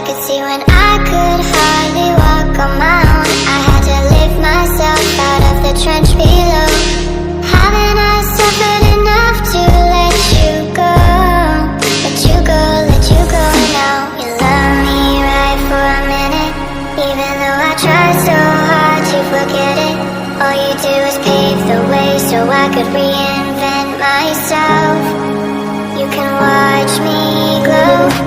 could see when I could hardly walk on my own. I had to lift myself out of the trench below. Haven't I suffered enough to let you go? Let you go, let you go now. You love me right for a minute, even though I try so hard to forget it. All you do is pave the way so I could reinvent myself. You can watch me glow.